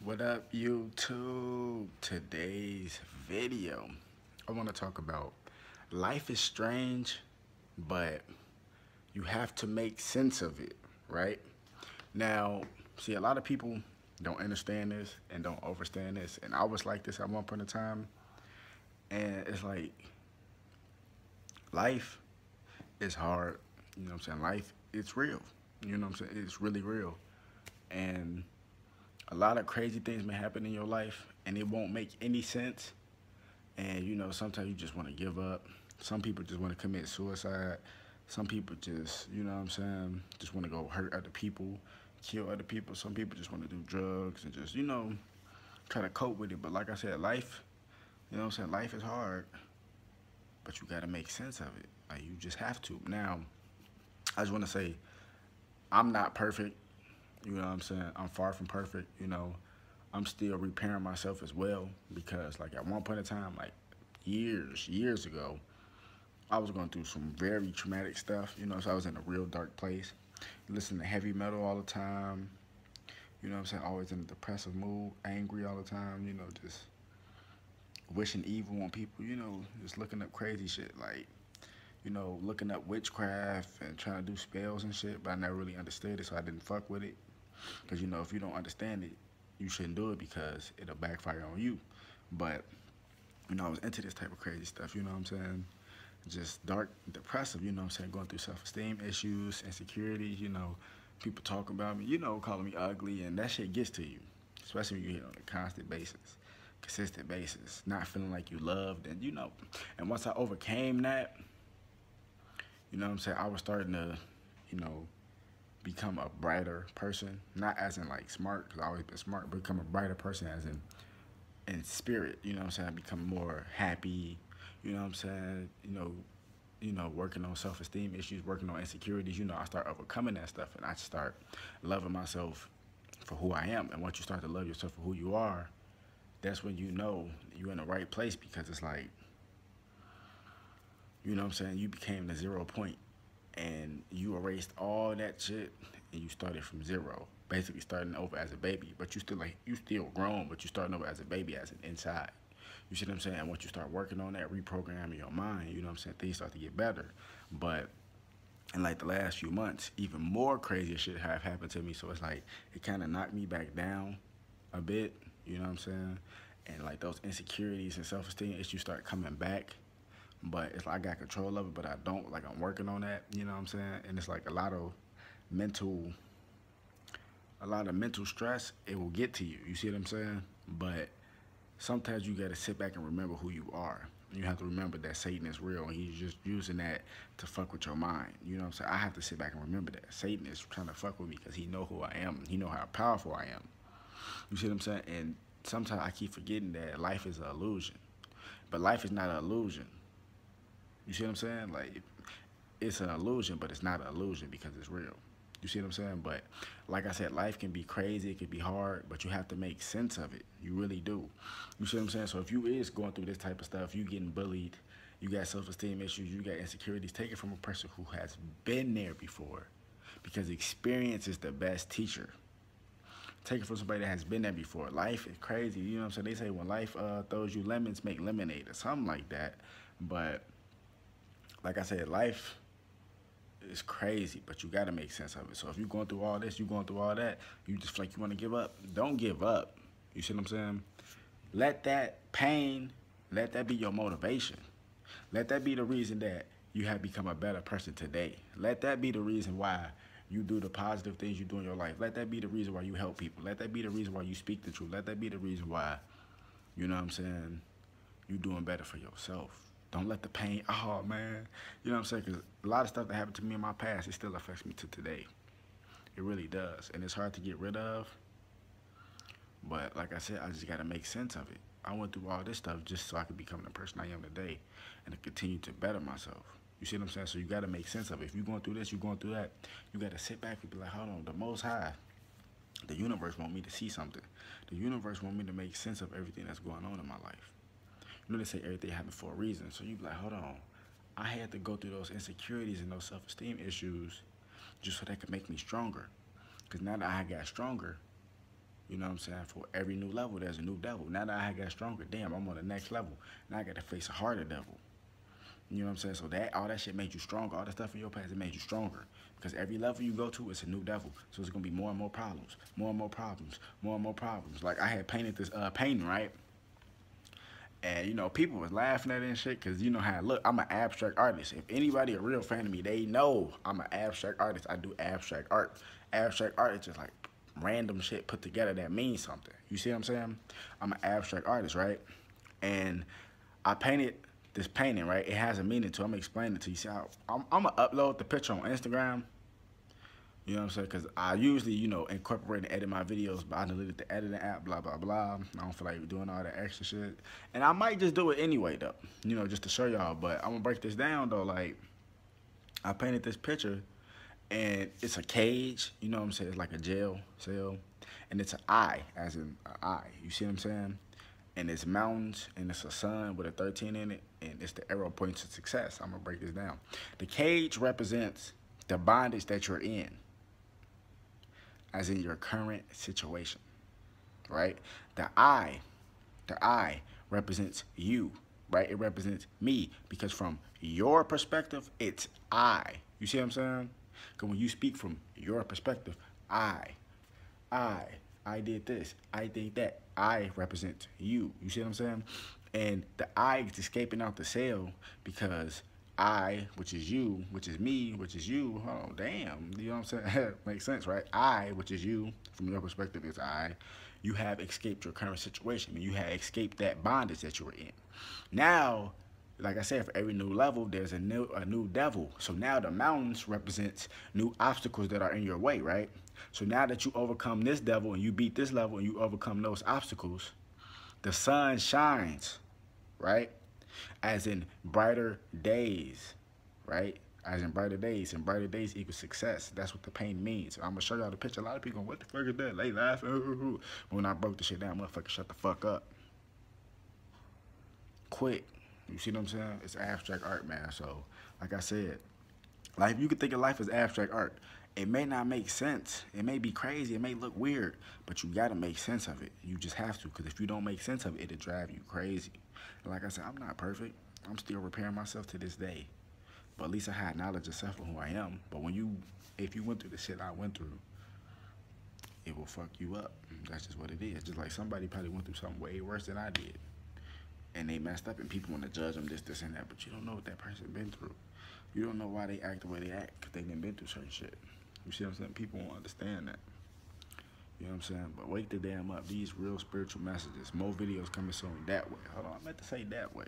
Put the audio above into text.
What up, YouTube? Today's video, I want to talk about life is strange, but you have to make sense of it, right? Now, see, a lot of people don't understand this and don't understand this, and I was like this at one point in time, and it's like life is hard, you know what I'm saying? Life, it's real, you know what I'm saying? It's really real, and a lot of crazy things may happen in your life, and it won't make any sense. And sometimes you just want to give up. Some people just want to commit suicide. Some people just, you know what I'm saying, just want to go hurt other people, kill other people. Some people just want to do drugs and just, try to cope with it. But like I said, life, you know what I'm saying, life is hard, but you got to make sense of it. Like, you just have to. Now, I just want to say, I'm not perfect. You know what I'm saying? I'm far from perfect, I'm still repairing myself as well because, like, at one point in time, like years ago, I was going through some very traumatic stuff, so I was in a real dark place. Listening to heavy metal all the time, you know what I'm saying? Always in a depressive mood, angry all the time, just wishing evil on people, just looking up crazy shit, like, looking up witchcraft and trying to do spells and shit, but I never really understood it, so I didn't fuck with it. Because, if you don't understand it, you shouldn't do it because it'll backfire on you. But, I was into this type of crazy stuff, you know what I'm saying? Just dark, depressive, you know what I'm saying? Going through self-esteem issues, insecurities, people talking about me, calling me ugly, and that shit gets to you. Especially when you hear it on a constant basis, consistent basis, not feeling like you loved, and. And once I overcame that, you know what I'm saying, I was starting to, you know, become a brighter person, not as in like smart, because I always been smart, but become a brighter person as in spirit, you know what I'm saying? I become more happy, you know what I'm saying? Working on self-esteem issues, working on insecurities, I start overcoming that stuff, and I start loving myself for who I am. And once you start to love yourself for who you are, that's when you know you're in the right place, because it's like, you know what I'm saying, you became the 0 point, and you erased all that shit, and you started from zero, basically starting over as a baby. But you still grown, but you starting over as a baby, as an inside. You see what I'm saying? And once you start working on that, reprogramming your mind, you know what I'm saying, things start to get better. But in like the last few months, even more crazy shit have happened to me. So it's like it kind of knocked me back down a bit, you know what I'm saying? And like those insecurities and self-esteem issues start coming back. But it's like I got control of it, but I don't. Like, I'm working on that, you know what I'm saying? And it's like mental, a lot of mental stress. It will get to you. You see what I'm saying? But sometimes you got to sit back and remember who you are. You have to remember that Satan is real, and he's just using that to fuck with your mind. You know what I'm saying? I have to sit back and remember that Satan is trying to fuck with me because he know who I am. He know how powerful I am. You see what I'm saying? And sometimes I keep forgetting that life is an illusion. But life is not an illusion. You see what I'm saying? Like, it's an illusion, but it's not an illusion because it's real. You see what I'm saying? But like I said, life can be crazy, it can be hard, but you have to make sense of it. You really do. You see what I'm saying? So if you is going through this type of stuff, you getting bullied, you got self-esteem issues, you got insecurities, take it from a person who has been there before, because experience is the best teacher. Take it from somebody that has been there before. Life is crazy. You know what I'm saying? They say when life throws you lemons, make lemonade or something like that. But like I said, life is crazy, but you gotta make sense of it. So if you're going through all this, you're going through all that, you just feel like you wanna give up, don't give up. You see what I'm saying? Let that pain, let that be your motivation. Let that be the reason that you have become a better person today. Let that be the reason why you do the positive things you do in your life. Let that be the reason why you help people. Let that be the reason why you speak the truth. Let that be the reason why, you know what I'm saying, you doing better for yourself. Don't let the pain, oh man, you know what I'm saying? Because a lot of stuff that happened to me in my past, it still affects me to today. It really does. And it's hard to get rid of. But like I said, I just got to make sense of it. I went through all this stuff just so I could become the person I am today and to continue to better myself. You see what I'm saying? So you got to make sense of it. If you're going through this, you're going through that, you got to sit back and be like, hold on, the Most High, the universe want me to see something. The universe want me to make sense of everything that's going on in my life. They say everything happened for a reason. So you be like, hold on. I had to go through those insecurities and those self-esteem issues just so that could make me stronger. Because now that I got stronger, You know what I'm saying? For every new level, there's a new devil. Now that I got stronger, damn, I'm on the next level. Now I got to face a harder devil. You know what I'm saying? So that all that shit made you stronger. All that stuff in your past, it made you stronger. Because every level you go to, it's a new devil. So it's gonna be more and more problems, more and more problems, more and more problems. Like I had painted this painting, right? And you know, people was laughing at it and shit, cause you know how I look. I'm an abstract artist. If anybody a real fan of me, they know I'm an abstract artist. I do abstract art. Abstract art is just like random shit put together that means something. You see what I'm saying? I'm an abstract artist, right? And I painted this painting, right? It has a meaning to it. I'm gonna explain it to you. See how I'm gonna upload the picture on Instagram. You know what I'm saying? Because I usually, you know, incorporate and edit my videos, but I deleted the editing app, blah, blah, blah. I don't feel like doing all that extra shit. And I might just do it anyway, though, you know, just to show y'all. But I'm going to break this down, though. Like, I painted this picture, and it's a cage. You know what I'm saying? It's like a jail cell. And it's an eye, as in an eye. You see what I'm saying? And it's mountains, and it's a sun with a 13 in it, and it's the arrow pointing to success. I'm going to break this down. The cage represents the bondage that you're in, as in your current situation, right? The I represents you, right? It represents me, because from your perspective, it's I. You see what I'm saying? Because when you speak from your perspective, I did this, I did that. I represent you. You see what I'm saying? And the I is escaping out the cell because I, which is you, which is me, which is you. Oh, damn. You know what I'm saying? Makes sense, right? I, which is you, from your perspective, is I. You have escaped your current situation. I mean, you have escaped that bondage that you were in. Now, like I said, for every new level, there's a new devil. So now the mountains represents new obstacles that are in your way, right? So now that you overcome this devil and you beat this level and you overcome those obstacles, the sun shines, right? As in brighter days, right? As in brighter days, and brighter days equals success. That's what the pain means. I'm gonna show y'all the picture. A lot of people going, what the fuck is that? They laughing. But when I broke the shit down, motherfucker, shut the fuck up. Quick. You see what I'm saying? It's abstract art, man. So, like I said, like you could think of life as abstract art. It may not make sense. It may be crazy. It may look weird, but you gotta make sense of it. You just have to, because if you don't make sense of it, it'll drive you crazy. And like I said, I'm not perfect. I'm still repairing myself to this day. But at least I had knowledge of self of who I am. But if you went through the shit I went through, it will fuck you up. That's just what it is. Just like somebody probably went through something way worse than I did, and they messed up, and people want to judge them this, and that, but you don't know what that person been through. You don't know why they act the way they act, because they done been through certain shit. You see what I'm saying? People won't understand that. You know what I'm saying? But wake the damn up. These real spiritual messages. More videos coming soon that way. Hold on, I meant to say that way.